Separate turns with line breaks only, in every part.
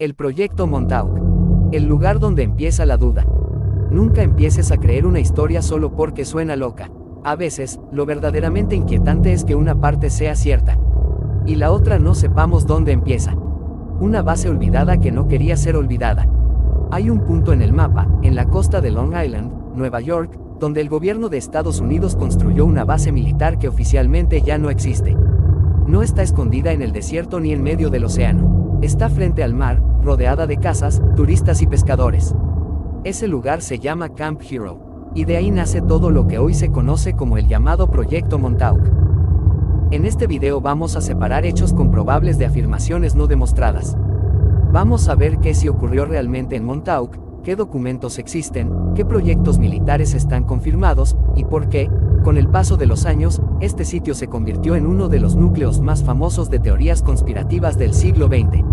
El proyecto Montauk. El lugar donde empieza la duda. Nunca empieces a creer una historia solo porque suena loca. A veces, lo verdaderamente inquietante es que una parte sea cierta y la otra no sepamos dónde empieza. Una base olvidada que no quería ser olvidada. Hay un punto en el mapa, en la costa de Long Island, Nueva York, donde el gobierno de Estados Unidos construyó una base militar que oficialmente ya no existe. No está escondida en el desierto ni en medio del océano. Está frente al mar, rodeada de casas, turistas y pescadores. Ese lugar se llama Camp Hero, y de ahí nace todo lo que hoy se conoce como el llamado Proyecto Montauk. En este video vamos a separar hechos comprobables de afirmaciones no demostradas. Vamos a ver qué sí ocurrió realmente en Montauk, qué documentos existen, qué proyectos militares están confirmados, y por qué, con el paso de los años, este sitio se convirtió en uno de los núcleos más famosos de teorías conspirativas del siglo XX.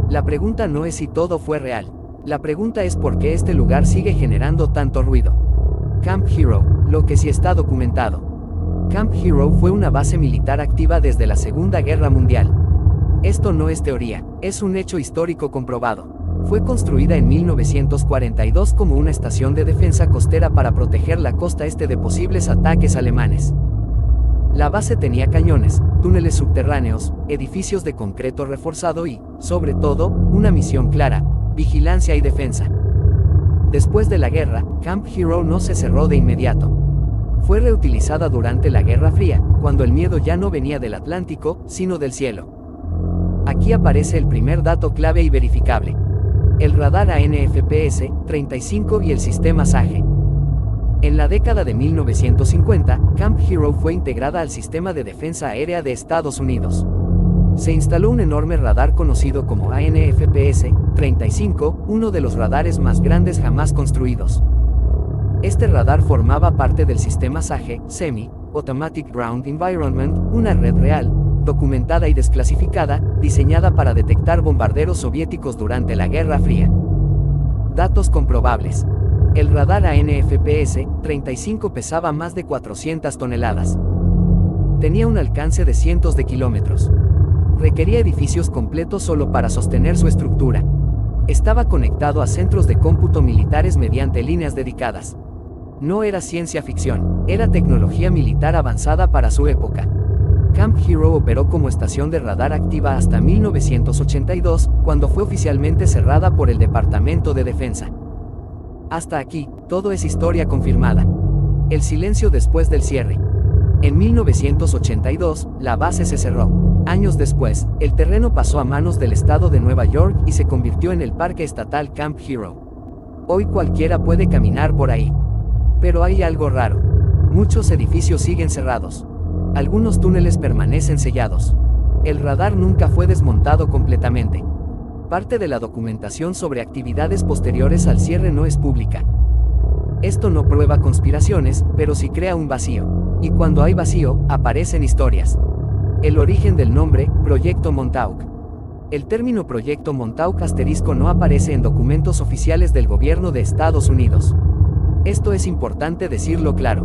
La pregunta no es si todo fue real. La pregunta es por qué este lugar sigue generando tanto ruido. Camp Hero, lo que sí está documentado. Camp Hero fue una base militar activa desde la Segunda Guerra Mundial. Esto no es teoría, es un hecho histórico comprobado. Fue construida en 1942 como una estación de defensa costera para proteger la costa este de posibles ataques alemanes. La base tenía cañones, túneles subterráneos, edificios de concreto reforzado y, sobre todo, una misión clara: vigilancia y defensa. Después de la guerra, Camp Hero no se cerró de inmediato. Fue reutilizada durante la Guerra Fría, cuando el miedo ya no venía del Atlántico, sino del cielo. Aquí aparece el primer dato clave y verificable: el radar ANFPS-35 y el sistema SAGE. En la década de 1950, Camp Hero fue integrada al Sistema de Defensa Aérea de Estados Unidos. Se instaló un enorme radar conocido como ANFPS-35, uno de los radares más grandes jamás construidos. Este radar formaba parte del sistema SAGE, Semi-Automatic Ground Environment, una red real, documentada y desclasificada, diseñada para detectar bombarderos soviéticos durante la Guerra Fría. Datos comprobables. El radar ANFPS-35 pesaba más de 400 toneladas. Tenía un alcance de cientos de kilómetros. Requería edificios completos solo para sostener su estructura. Estaba conectado a centros de cómputo militares mediante líneas dedicadas. No era ciencia ficción, era tecnología militar avanzada para su época. Camp Hero operó como estación de radar activa hasta 1982, cuando fue oficialmente cerrada por el Departamento de Defensa. Hasta aquí, todo es historia confirmada. El silencio después del cierre. En 1982, la base se cerró. Años después, el terreno pasó a manos del estado de Nueva York y se convirtió en el parque estatal Camp Hero. Hoy cualquiera puede caminar por ahí. Pero hay algo raro. Muchos edificios siguen cerrados. Algunos túneles permanecen sellados. El radar nunca fue desmontado completamente. Parte de la documentación sobre actividades posteriores al cierre no es pública. Esto no prueba conspiraciones, pero sí crea un vacío. Y cuando hay vacío, aparecen historias. El origen del nombre, Proyecto Montauk. El término Proyecto Montauk * no aparece en documentos oficiales del gobierno de Estados Unidos. Esto es importante decirlo claro.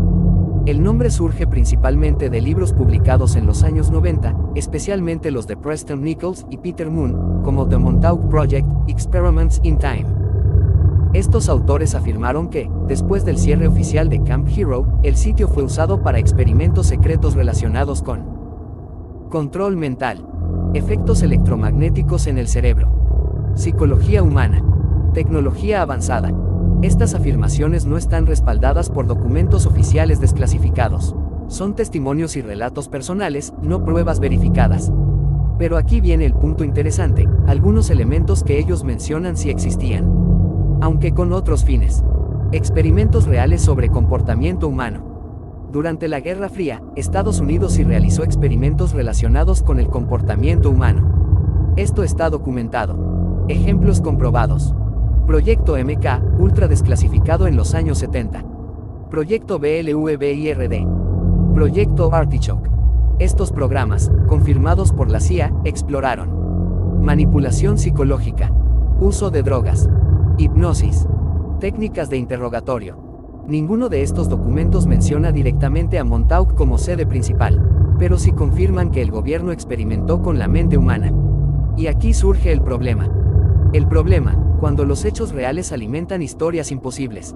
El nombre surge principalmente de libros publicados en los años 90, especialmente los de Preston Nichols y Peter Moon, como The Montauk Project, Experiments in Time. Estos autores afirmaron que, después del cierre oficial de Camp Hero, el sitio fue usado para experimentos secretos relacionados con control mental, efectos electromagnéticos en el cerebro, psicología humana, tecnología avanzada. Estas afirmaciones no están respaldadas por documentos oficiales desclasificados. Son testimonios y relatos personales, no pruebas verificadas. Pero aquí viene el punto interesante: algunos elementos que ellos mencionan sí existían, aunque con otros fines. Experimentos reales sobre comportamiento humano. Durante la Guerra Fría, Estados Unidos sí realizó experimentos relacionados con el comportamiento humano. Esto está documentado. Ejemplos comprobados: Proyecto MK, ultra desclasificado en los años 70. Proyecto BLVBIRD. Proyecto Artichoke. Estos programas, confirmados por la CIA, exploraron manipulación psicológica, uso de drogas, hipnosis, técnicas de interrogatorio. Ninguno de estos documentos menciona directamente a Montauk como sede principal, pero sí confirman que el gobierno experimentó con la mente humana. Y aquí surge el problema. El problema, cuando los hechos reales alimentan historias imposibles.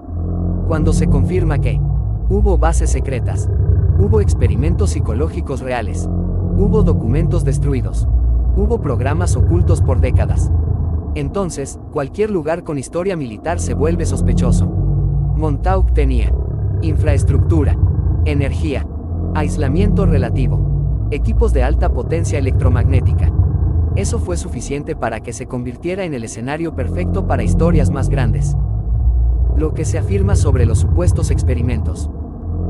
Cuando se confirma que hubo bases secretas, hubo experimentos psicológicos reales, hubo documentos destruidos, hubo programas ocultos por décadas. Entonces, cualquier lugar con historia militar se vuelve sospechoso. Montauk tenía infraestructura, energía, aislamiento relativo, equipos de alta potencia electromagnética. Eso fue suficiente para que se convirtiera en el escenario perfecto para historias más grandes. Lo que se afirma sobre los supuestos experimentos.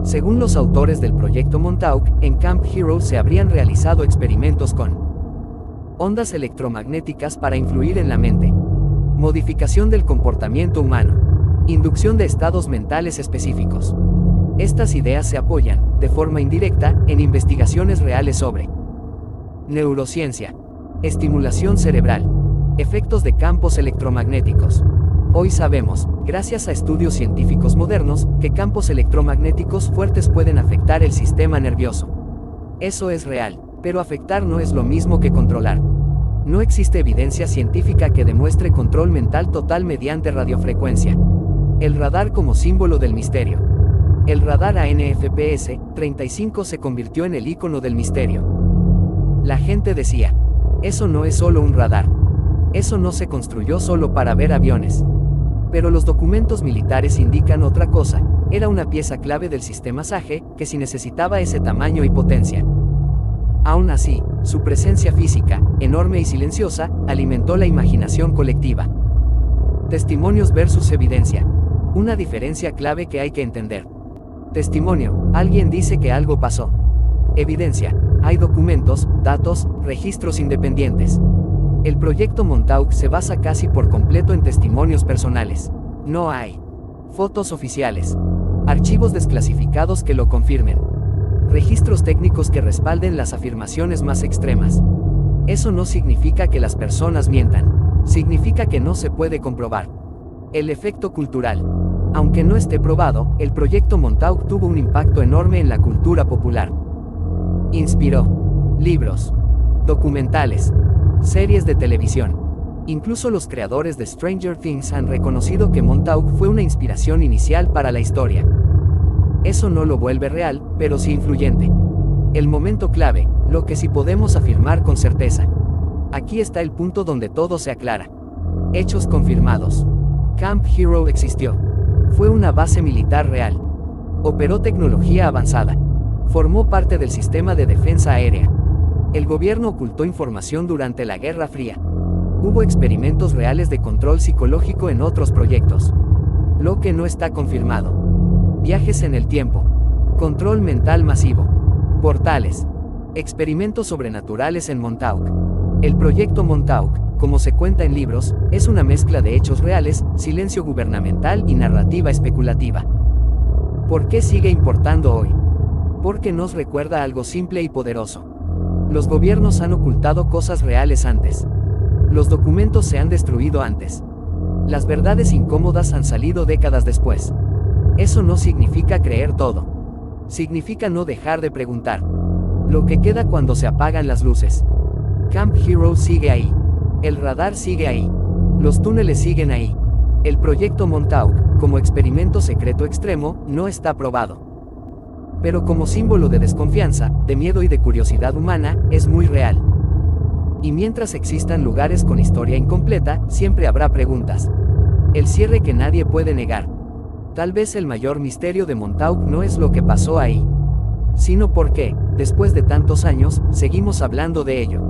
Según los autores del proyecto Montauk, en Camp Hero se habrían realizado experimentos con ondas electromagnéticas para influir en la mente, modificación del comportamiento humano, inducción de estados mentales específicos. Estas ideas se apoyan, de forma indirecta, en investigaciones reales sobre neurociencia, estimulación cerebral, efectos de campos electromagnéticos. Hoy sabemos, gracias a estudios científicos modernos, que campos electromagnéticos fuertes pueden afectar el sistema nervioso. Eso es real, pero afectar no es lo mismo que controlar. No existe evidencia científica que demuestre control mental total mediante radiofrecuencia. El radar como símbolo del misterio. El radar ANFPS-35 se convirtió en el ícono del misterio. La gente decía, eso no es solo un radar. Eso no se construyó solo para ver aviones. Pero los documentos militares indican otra cosa, era una pieza clave del sistema SAGE, que si necesitaba ese tamaño y potencia. Aún así, su presencia física, enorme y silenciosa, alimentó la imaginación colectiva. Testimonios versus evidencia. Una diferencia clave que hay que entender. Testimonio, alguien dice que algo pasó. Evidencia, hay documentos, datos, registros independientes. El proyecto Montauk se basa casi por completo en testimonios personales. No hay fotos oficiales, archivos desclasificados que lo confirmen, registros técnicos que respalden las afirmaciones más extremas. Eso no significa que las personas mientan, significa que no se puede comprobar. El efecto cultural. Aunque no esté probado, el proyecto Montauk tuvo un impacto enorme en la cultura popular. Inspiró libros, documentales, series de televisión. Incluso los creadores de Stranger Things han reconocido que Montauk fue una inspiración inicial para la historia. Eso no lo vuelve real, pero sí influyente. El momento clave, lo que sí podemos afirmar con certeza. Aquí está el punto donde todo se aclara. Hechos confirmados. Camp Hero existió. Fue una base militar real. Operó tecnología avanzada. Formó parte del sistema de defensa aérea. El gobierno ocultó información durante la Guerra Fría. Hubo experimentos reales de control psicológico en otros proyectos. Lo que no está confirmado. Viajes en el tiempo. Control mental masivo. Portales. Experimentos sobrenaturales en Montauk. El proyecto Montauk, como se cuenta en libros, es una mezcla de hechos reales, silencio gubernamental y narrativa especulativa. ¿Por qué sigue importando hoy? Porque nos recuerda algo simple y poderoso. Los gobiernos han ocultado cosas reales antes. Los documentos se han destruido antes. Las verdades incómodas han salido décadas después. Eso no significa creer todo. Significa no dejar de preguntar. Lo que queda cuando se apagan las luces. Camp Hero sigue ahí. El radar sigue ahí. Los túneles siguen ahí. El proyecto Montauk, como experimento secreto extremo, no está probado. Pero como símbolo de desconfianza, de miedo y de curiosidad humana, es muy real. Y mientras existan lugares con historia incompleta, siempre habrá preguntas. El cierre que nadie puede negar. Tal vez el mayor misterio de Montauk no es lo que pasó ahí, sino por qué, después de tantos años, seguimos hablando de ello.